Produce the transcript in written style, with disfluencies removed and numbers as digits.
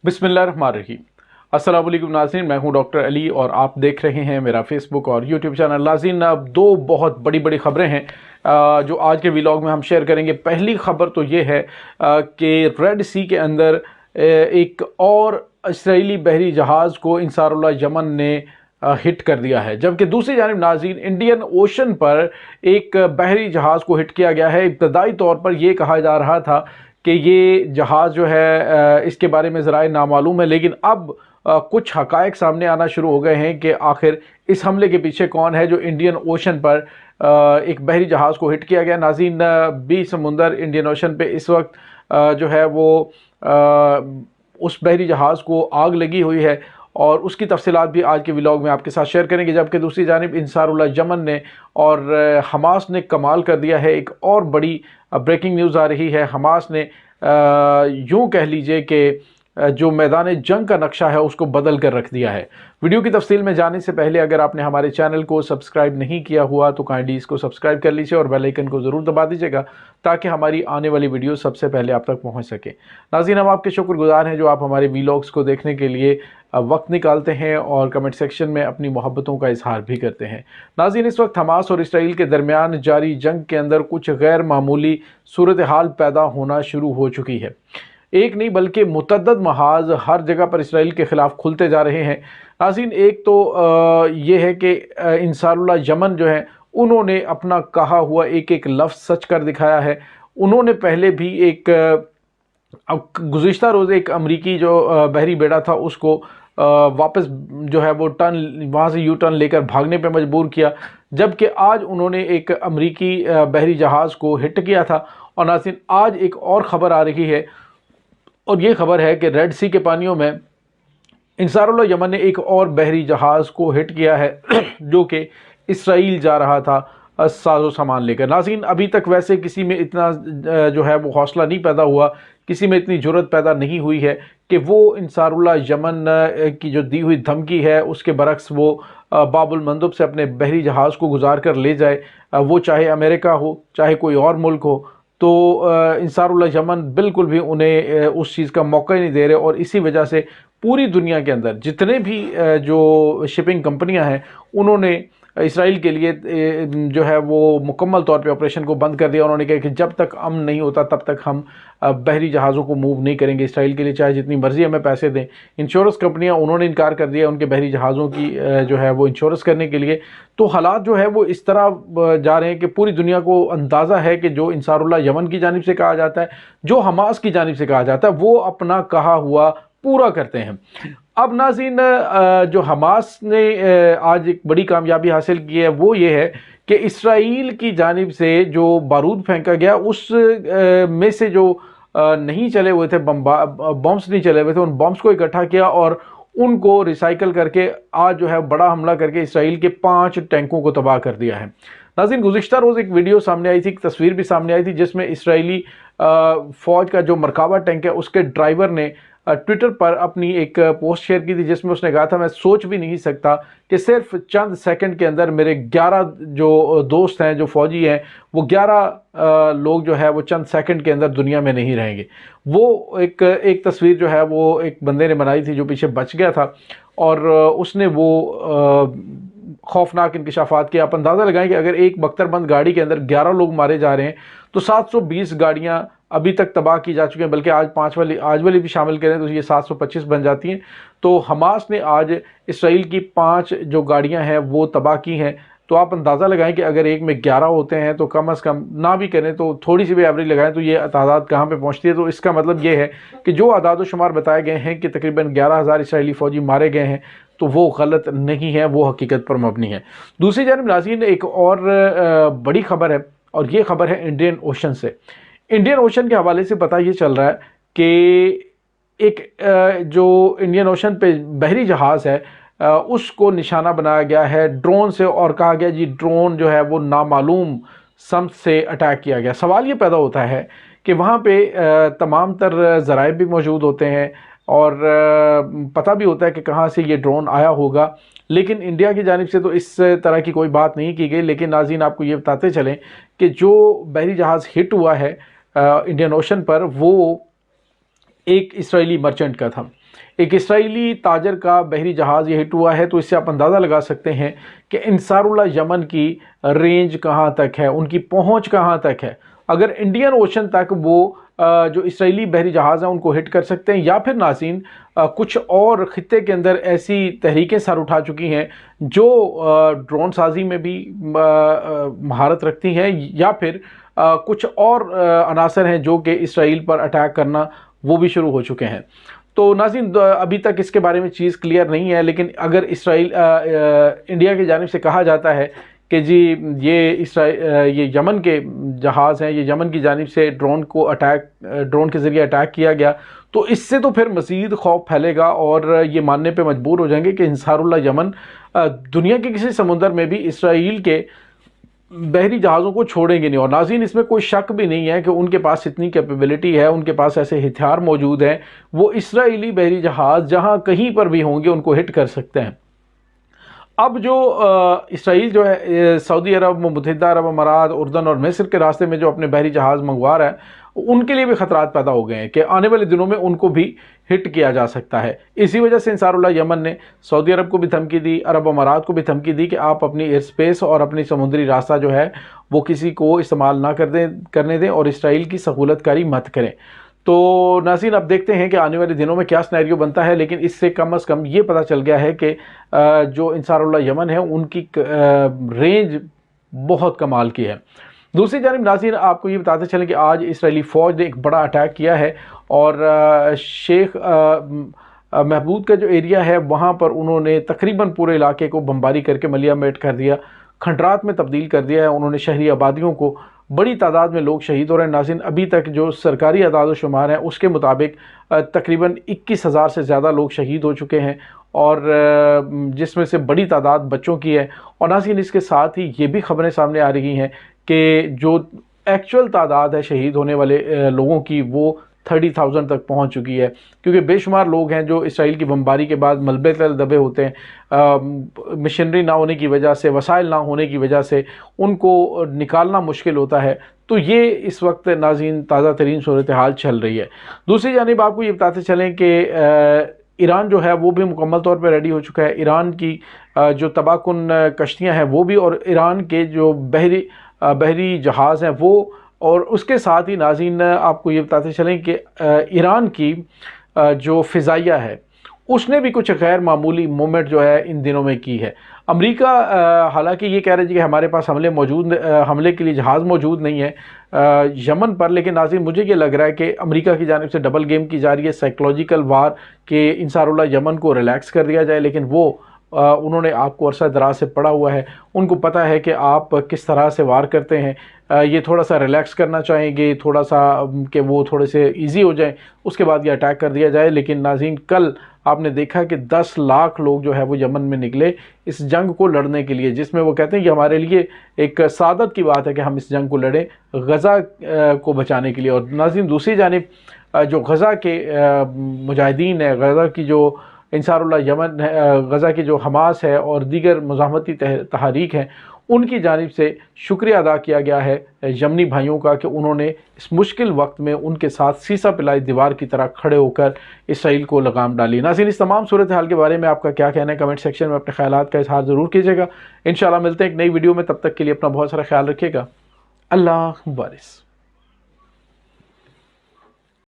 बिस्मिल्लाहिर्रहमानिर्रहीम। अस्सलाम वालेकुम नाज़रीन, मैं हूं डॉक्टर अली और आप देख रहे हैं मेरा फेसबुक और यूट्यूब चैनल। नाज़रीन, अब दो बहुत बड़ी बड़ी ख़बरें हैं जो आज के व्लॉग में हम शेयर करेंगे। पहली ख़बर तो ये है कि रेड सी के अंदर एक और इसराइली बहरी जहाज़ को इंसारुल्लाह यमन ने हिट कर दिया है, जबकि दूसरी जानिब नाज़रीन इंडियन ओशन पर एक बहरी जहाज़ को हिट किया गया है। इब्तदाई तौर पर यह कहा जा रहा था कि ये जहाज़ जो है इसके बारे में ज़राए नामालूम है, लेकिन अब कुछ हक़ाइक़ सामने आना शुरू हो गए हैं कि आखिर इस हमले के पीछे कौन है जो इंडियन ओशन पर एक बहरी जहाज़ को हिट किया गया। नाज़रीन, 20 समुंदर इंडियन ओशन पे इस वक्त जो है वो उस बहरी जहाज़ को आग लगी हुई है और उसकी तफसीलात भी आज के व्लॉग में आपके साथ शेयर करेंगे। जबकि दूसरी जानिब इंसारुल्लाह यमन ने और हमास ने कमाल कर दिया है। एक और बड़ी ब्रेकिंग न्यूज़ आ रही है। हमास ने यूँ कह लीजिए कि जो मैदान जंग का नक्शा है उसको बदल कर रख दिया है। वीडियो की तफसील में जाने से पहले अगर आपने हमारे चैनल को सब्सक्राइब नहीं किया हुआ तो काइंडली इसको सब्सक्राइब कर लीजिए और बेल आइकन को ज़रूर दबा दीजिएगा ताकि हमारी आने वाली वीडियो सबसे पहले आप तक पहुंच सके। नाज़रीन, हम आपके शुक्रगुजार हैं जो आप हमारे व्लॉग्स को देखने के लिए वक्त निकालते हैं और कमेंट सेक्शन में अपनी मोहब्बतों का इजहार भी करते हैं। नाज़रीन, इस वक्त हमास और इसराइल के दरमियान जारी जंग के अंदर कुछ गैर मामूली सूरत हाल पैदा होना शुरू हो चुकी है। एक नहीं बल्कि मुतअद्दिद महाज हर जगह पर इसराइल के ख़िलाफ़ खुलते जा रहे हैं। नाज़रीन, एक तो ये है कि इंसारुल्लाह यमन जो है उन्होंने अपना कहा हुआ एक एक लफ्ज़ सच कर दिखाया है। उन्होंने पहले भी एक गुज़िश्ता रोज़ एक अमरीकी जो बहरी बेड़ा था उसको वापस जो है वो टर्न वहाँ से यू टर्न लेकर भागने पे मजबूर किया, जबकि आज उन्होंने एक अमरीकी बहरी जहाज़ को हिट किया था। और नाज़रीन, आज एक और ख़बर आ रही है और ये खबर है कि रेड सी के पानियों में इंसारुल्लाह यमन ने एक और बहरी जहाज़ को हिट किया है जो कि इसराइल जा रहा था साजो सामान लेकर। नाज़रीन, अभी तक वैसे किसी में इतना जो है वो हौसला नहीं पैदा हुआ, किसी में इतनी जुर्रत पैदा नहीं हुई है कि वो इंसारुल्लाह यमन की जो दी हुई धमकी है उसके बरक्स वो बाबुल मंदब से अपने बहरी जहाज़ को गुजार कर ले जाए, वो चाहे अमेरिका हो चाहे कोई और मुल्क हो। तो इंसारुल्लाह यमन बिल्कुल भी उन्हें उस चीज़ का मौका ही नहीं दे रहे और इसी वजह से पूरी दुनिया के अंदर जितने भी जो शिपिंग कंपनियां हैं उन्होंने इसराइल के लिए जो है वो मुकम्मल तौर पे ऑपरेशन को बंद कर दिया। उन्होंने कहा कि जब तक अमन नहीं होता तब तक हम बहरी जहाज़ों को मूव नहीं करेंगे इसराइल के लिए, चाहे जितनी मर्ज़ी हमें पैसे दें। इंश्योरेंस कंपनियां उन्होंने इनकार कर दिया उनके बहरी जहाज़ों की जो है वो इंश्योरेंस करने के लिए। तो हालात जो है वो इस तरह जा रहे हैं कि पूरी दुनिया को अंदाज़ा है कि जो इंसारुल्लाह यमन की जानिब से कहा जाता है, जो हमास की जानिब से कहा जाता है, वो अपना कहा हुआ पूरा करते हैं। अब नाज़रीन, जो हमास ने आज एक बड़ी कामयाबी हासिल की है वो ये है कि इसराइल की जानिब से जो बारूद फेंका गया उस में से जो नहीं चले हुए थे बम्ब्स नहीं चले हुए थे, उन बम्ब्स को इकट्ठा किया और उनको रिसाइकल करके आज जो है बड़ा हमला करके इसराइल के 5 टैंकों को तबाह कर दिया है। नाज़रीन, गुज़िश्ता रोज़ एक वीडियो सामने आई थी, एक तस्वीर भी सामने आई थी जिसमें इसराइली फ़ौज का जो मरकाबा टैंक है उसके ड्राइवर ने ट्विटर पर अपनी एक पोस्ट शेयर की थी जिसमें उसने कहा था, मैं सोच भी नहीं सकता कि सिर्फ चंद सेकंड के अंदर मेरे 11 जो दोस्त हैं जो फ़ौजी हैं वो 11 लोग जो है वो चंद सेकंड के अंदर दुनिया में नहीं रहेंगे। वो एक तस्वीर जो है वो एक बंदे ने बनाई थी जो पीछे बच गया था और उसने वो खौफनाक इंकशाफात किया। आप अंदाज़ा लगाएं कि अगर एक बख्तरबंद गाड़ी के अंदर 11 लोग मारे जा रहे हैं तो 720 गाड़ियां अभी तक तबाह की जा चुकी हैं, बल्कि आज वाली भी शामिल करें तो ये 725 बन जाती हैं। तो हमास ने आज इसराइल की 5 जो गाड़ियां हैं वो तबाह की हैं। तो आप अंदाज़ा लगाएं कि अगर एक में 11 होते हैं तो कम अज़ कम ना भी करें तो थोड़ी सी भी एवरेज लगाएं तो ये तादाद कहाँ पे पहुँचती है। तो इसका मतलब ये है कि जो आदाद शुमार बताए गए हैं कि तकरीबन 11,000 इसराइली फ़ौजी मारे गए हैं तो वो गलत नहीं है, वो हकीकत पर मबनी है। दूसरी जानिब नाज़रीन, एक और बड़ी खबर है और ये खबर है इंडियन ओशन से। इंडियन ओशन के हवाले से पता ये चल रहा है कि एक जो इंडियन ओशन पे बहरी जहाज़ है उसको निशाना बनाया गया है ड्रोन से और कहा गया जी ड्रोन जो है वो नामालूम समत से अटैक किया गया। सवाल ये पैदा होता है कि वहाँ पे तमाम तर ज़राए भी मौजूद होते हैं और पता भी होता है कि कहाँ से ये ड्रोन आया होगा, लेकिन इंडिया की जानिब से तो इस तरह की कोई बात नहीं की गई। लेकिन नाज़रीन, आपको ये बताते चलें कि जो बहरी जहाज़ हिट हुआ है इंडियन ओशन पर वो एक इसराइली मर्चेंट का था। ایک اسرائیلی تاجر کا بحری جہاز یہ ہٹ ہوا ہے، تو اس سے آپ اندازہ لگا سکتے ہیں کہ انصار اللہ یمن کی رینج کہاں تک ہے، ان کی پہنچ کہاں تک ہے۔ اگر انڈین اوشن تک وہ جو اسرائیلی بحری جہاز ہیں ان کو ہٹ کر سکتے ہیں، یا پھر ناظرین کچھ اور خطے کے اندر ایسی تحریکیں سر اٹھا چکی ہیں جو ڈرون سازی میں بھی مہارت رکھتی ہیں، یا پھر کچھ اور عناصر ہیں جو کہ اسرائیل پر اٹیک کرنا وہ بھی شروع ہو چکے ہیں۔ تو ناظرین ابھی تک اس کے بارے میں چیز کلیئر نہیں ہے، لیکن اگر انڈیا کی جانب سے کہا جاتا ہے کہ جی یہ یمن کے جہاز ہیں، یہ یمن کی جانب سے ڈرون کے ذریعے اٹیک کیا گیا، تو اس سے تو پھر مزید خوف پھیلے گا اور یہ ماننے پہ مجبور ہو جائیں گے کہ انصار اللہ یمن دنیا کے کسی سمندر میں بھی اسرائیل کے بحری جہازوں کو چھوڑیں گے نہیں۔ اور ناظرین اس میں کوئی شک بھی نہیں ہے کہ ان کے پاس اتنی کیپیبلٹی ہے، ان کے پاس ایسے ہتھیار موجود ہیں، وہ اسرائیلی بحری جہاز جہاں کہیں پر بھی ہوں گے ان کو ہٹ کر سکتے ہیں۔ اب جو اسرائیل جو ہے سعودی عرب، متحدہ عرب امارات، اردن اور مصر کے راستے میں جو اپنے بحری جہاز منگوا رہا ہے، ان کے لیے بھی خطرات پیدا ہو گئے ہیں کہ آنے والے دنوں میں ان کو بھی ہٹ کیا جا سکتا ہے۔ اسی وجہ سے انصار اللہ یمن نے سعودی عرب کو بھی دھمکی دی، عرب امارات کو بھی دھمکی دی کہ آپ اپنی ایئر سپیس اور اپنی سمندری راستہ جو ہے وہ کسی کو استعمال نہ کرنے دیں اور اسرائیل کی سہولت کاری مت کریں۔ تو ناظرین اب دیکھتے ہیں کہ آنے والے دنوں میں کیا سینیریو بنتا ہے، لیکن اس سے کم از کم یہ پتہ چل گیا ہے کہ جو انصار اللہ یمن ہے ان کی رینج بہت کمال کی ہے۔ دوسری جانب ناظرین آپ کو یہ بتاتے چلیں کہ آج اسرائیلی فوج نے ایک بڑا اٹیک کیا ہے اور شیخ محمود کا جو ایریا ہے وہاں پر انہوں نے تقریباً پورے علاقے کو بمباری کر کے ملیا میٹ کر دیا، کھنڈرات میں تبدیل کر دیا ہے۔ انہوں نے شہری آبادیوں کو، بڑی تعداد میں لوگ شہید ہو رہے ہیں۔ ناظرین ابھی تک جو سرکاری اعداد و شمار ہیں اس کے مطابق تقریباً 21,000 سے زیادہ لوگ شہید ہو چکے ہیں، اور جس میں سے بڑی تعداد بچوں کی ہے۔ اور ناظرین اس کے ساتھ ہی یہ بھی خبریں سامنے آ رہی ہیں کہ جو ایکچوئل تعداد ہے شہید ہونے والے لوگوں کی وہ 30,000 تک پہنچ چکی ہے، کیونکہ بے شمار لوگ ہیں جو اسرائیل کی بمباری کے بعد ملبے تل دبے ہوتے ہیں، مشینری نہ ہونے کی وجہ سے، وسائل نہ ہونے کی وجہ سے ان کو نکالنا مشکل ہوتا ہے۔ تو یہ اس وقت ناظرین تازہ ترین صورتحال چل رہی ہے۔ دوسری جانب آپ کو یہ بتاتے چلیں کہ ایران جو ہے وہ بھی مکمل طور پہ ریڈی ہو چکا ہے۔ ایران کی جو تباہ کن کشتیاں ہیں وہ بھی، اور ایران کے جو بحری جہاز ہیں وہ، اور اس کے ساتھ ہی ناظرین آپ کو یہ بتاتے چلیں کہ ایران کی جو فضائیہ ہے اس نے بھی کچھ غیر معمولی موومنٹ جو ہے ان دنوں میں کی ہے۔ امریکہ حالانکہ یہ کہہ رہے ہیں کہ ہمارے پاس حملے کے لیے جہاز موجود نہیں ہے یمن پر، لیکن ناظرین مجھے یہ لگ رہا ہے کہ امریکہ کی جانب سے ڈبل گیم کی جا رہی ہے، سائیکلوجیکل وار، کہ انصار اللہ یمن کو ریلیکس کر دیا جائے، لیکن وہ انہوں نے آپ کو عرصہ دراز سے پڑا ہوا ہے، ان کو پتہ ہے کہ آپ کس طرح سے وار کرتے ہیں، یہ تھوڑا سا ریلیکس کرنا چاہیں گے، تھوڑا سا کہ وہ تھوڑے سے ایزی ہو جائیں، اس کے بعد یہ اٹیک کر دیا جائے۔ لیکن ناظرین کل آپ نے دیکھا کہ 10 لاکھ لوگ جو ہے وہ یمن میں نکلے اس جنگ کو لڑنے کے لیے، جس میں وہ کہتے ہیں کہ ہمارے لیے ایک سعادت کی بات ہے کہ ہم اس جنگ کو لڑیں غزہ کو بچانے کے لیے۔ اور ناظرین دوسری جانب جو غزہ کے مجاہدین ہیں، غزہ کی جو انصار اللہ یمن ہے، غزہ کی جو حماس ہے اور دیگر مزاحمتی تحریک ہیں، ان کی جانب سے شکریہ ادا کیا گیا ہے یمنی بھائیوں کا کہ انہوں نے اس مشکل وقت میں ان کے ساتھ سیسا پلائی دیوار کی طرح کھڑے ہو کر اسرائیل کو لگام ڈالی۔ ناظرین اس تمام صورتحال کے بارے میں آپ کا کیا کہنا ہے؟ کمنٹ سیکشن میں اپنے خیالات کا اظہار ضرور کیجیے گا۔ انشاءاللہ ملتے ہیں ایک نئی ویڈیو میں، تب تک کے لیے اپنا بہت سارا خیال رکھیے گا۔ اللہ حافظ۔